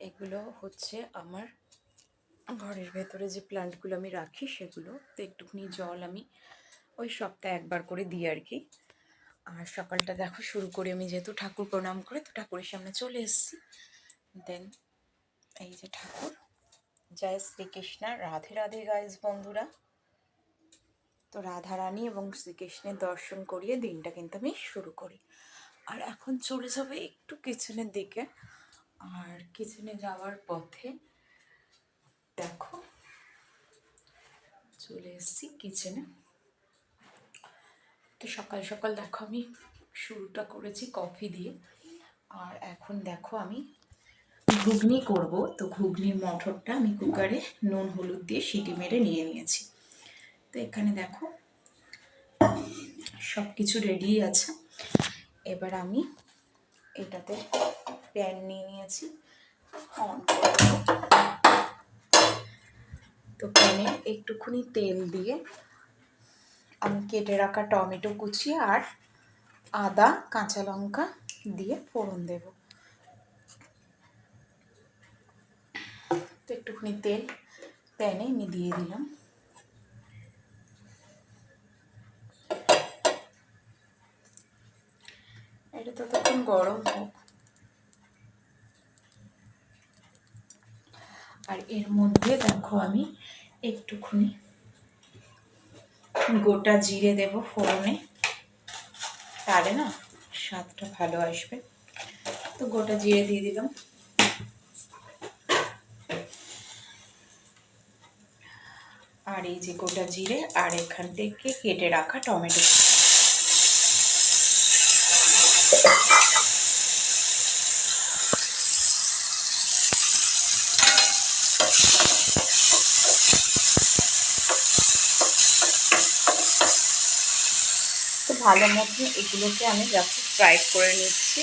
এগুলো হচ্ছে আমার ঘরের ভেতরে যে প্ল্যান্টগুলো আমি রাখি সেগুলো। তো একটুখানি জল আমি ওই সপ্তাহে একবার করে দিই আর কি। আর সকালটা দেখো শুরু করি আমি, যেহেতু ঠাকুর প্রণাম করে তো ঠাকুরের সামনে চলে এসেছি। দেন এই যে ঠাকুর, জয় শ্রীকৃষ্ণ, রাধে রাধে গাইজ বন্ধুরা। তো রাধারানী এবং শ্রীকৃষ্ণের দর্শন করিয়ে দিনটা কিন্তু আমি শুরু করি। আর এখন চলে যাবে একটু কিচেনের দিকে। আর কিচেনে যাওয়ার পথে দেখো চলে এসেছি কিচেনে। তো সকাল সকাল দেখো আমি শুরুটা করেছি কফি দিয়ে। আর এখন দেখো আমি ঘুগনি করব। তো ঘুগনির মটরটা আমি কুকারে নুন হলুদ দিয়ে সিটি মেরে নিয়ে নিয়েছি। তো এখানে দেখো সব কিছু রেডি আছে। এবার আমি এটাতে প্যান নিয়ে নিয়েছি, অন করব। তো প্যানে একটুখানি তেল দিয়ে আমি কেটে রাখা টমেটো কুচি আর আদা কাঁচা লঙ্কা দিয়ে ফোড়ন দেব। তো একটুখানি তেল প্যানে আমি দিয়ে দিলাম। এটা তো তখন গরম হোক। আর এর মধ্যে দেখো আমি একটুখানি গোটা জিরে দেব ফোড়নে, তাহলে না স্বাদটা ভালো আসবে। তো গোটা জিরে দিয়ে দিলাম। আর এই যে গোটা জিরে আর এখান থেকে কেটে রাখা টমেটো। তো ভালো মতন এগুলোকে আমি জাস্ট ফ্রাই করে নিচ্ছি।